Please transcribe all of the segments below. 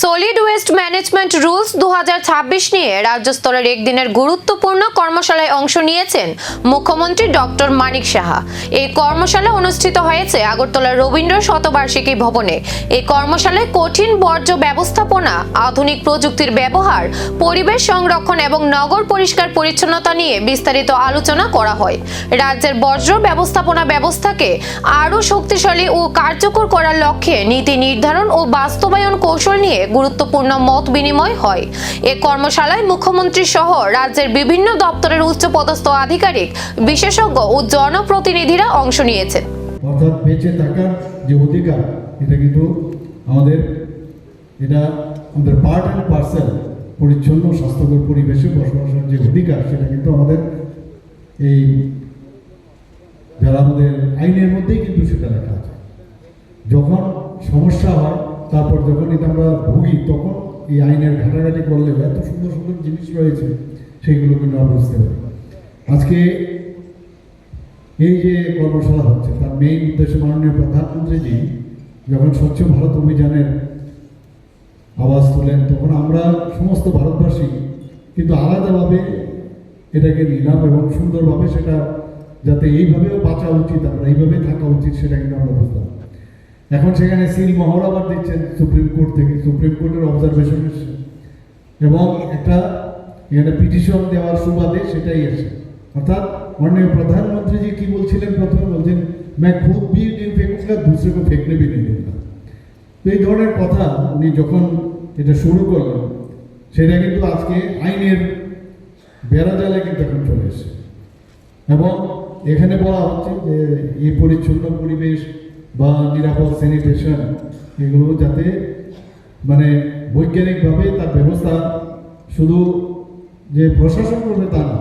Solid waste management rules 2026 নিয়ে রাজ্য স্তরের একদিনের গুরুত্বপূর্ণ কর্মশালায় অংশ নিয়েছেন মুখ্যমন্ত্রী ডক্টর মানিক সাহা। এই কর্মশালা অনুষ্ঠিত হয়েছে আগরতলার রবীন্দ্র শতবার্ষিকী ভবনে। এই কর্মশালায় কঠিন বর্জ্য ব্যবস্থাপনা, আধুনিক প্রযুক্তির ব্যবহার, পরিবেশ সংরক্ষণ এবং নগর পরিষ্কার পরিচ্ছন্নতা নিয়ে বিস্তারিত আলোচনা করা হয়। রাজ্যের বর্জ্য ব্যবস্থাপনা ব্যবস্থাকে আরও শক্তিশালী ও কার্যকর করার লক্ষ্যে নীতি নির্ধারণ ও বাস্তবায়ন কৌশল নিয়ে গুরুত্বপূর্ণ মত বিনিময় হয়। এই কর্মশালায় মুখ্যমন্ত্রী সহ রাজ্যের বিভিন্ন দপ্তরের উচ্চপদস্থ আধিকারিক, বিশেষজ্ঞ ও জনপ্রতিনিধিরা অংশ নিয়েছেন। অর্থাৎ বেঁচে থাকার যে অধিকার, এটা কিন্তু আমাদের পার্ট অ্যান্ড পার্সেল। পরিচ্ছন্ন স্বাস্থ্যকর পরিবেশে বসবাসের যে অধিকার, সেটা কিন্তু আমাদের এই যারা আমাদের আইনের মধ্যেই কিন্তু সেটা লেখা আছে। যখন সমস্যা হয়, তারপর যখন এটা আমরা ভুগি, তখন এই আইনের ঘাটাঘাটি করলে এত সুন্দর সুন্দর জিনিস রয়েছে, সেইগুলো কিন্তু আমরা বুঝতে পারি। আজকে এই যে কর্মশালা হচ্ছে, তার মেইন উদ্দেশ্য মাননীয় প্রধানমন্ত্রীজি যখন স্বচ্ছ ভারত অভিযানের আওয়াজ তোলেন, তখন আমরা সমস্ত ভারতবাসী কিন্তু আলাদাভাবে এটাকে নিলাম এবং সুন্দরভাবে সেটা যাতে এইভাবেও বাঁচা উচিত, আমরা এইভাবে থাকা উচিত, সেটা কিন্তু আমরা বুঝলাম। এখন সেখানে সিল মহড়া আবার দিচ্ছেন সুপ্রিম কোর্ট থেকে, সুপ্রিম কোর্টের অবজারভেশন এসছে এবং একটা এখানে পিটিশন দেওয়ার সুবাদে সেটাই এসে। অর্থাৎ মাননীয় প্রধানমন্ত্রীজি কি বলছিলেন, প্রথমে বলছেন मैं खुद भी नहीं फेंकूंगा, दूसरे को फेंकने भी नहीं दूंगा। তো এই ধরনের কথা উনি যখন এটা শুরু করলেন, সেটা কিন্তু আজকে আইনের বেড়াজালে কিন্তু এখন চলে এসেছে এবং এখানে বলা হচ্ছে যে এই পরিচ্ছন্ন পরিবেশ বা নিরাপদ স্যানিটেশন, এগুলো যাতে মানে বৈজ্ঞানিকভাবে তার ব্যবস্থা শুধু যে প্রশাসন করবে তা না।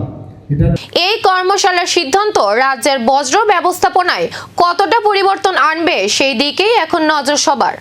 এই কর্মশালার সিদ্ধান্ত রাজ্যের বর্জ্য ব্যবস্থাপনায় কতটা পরিবর্তন আনবে, সেই দিকেই এখন নজর সবার।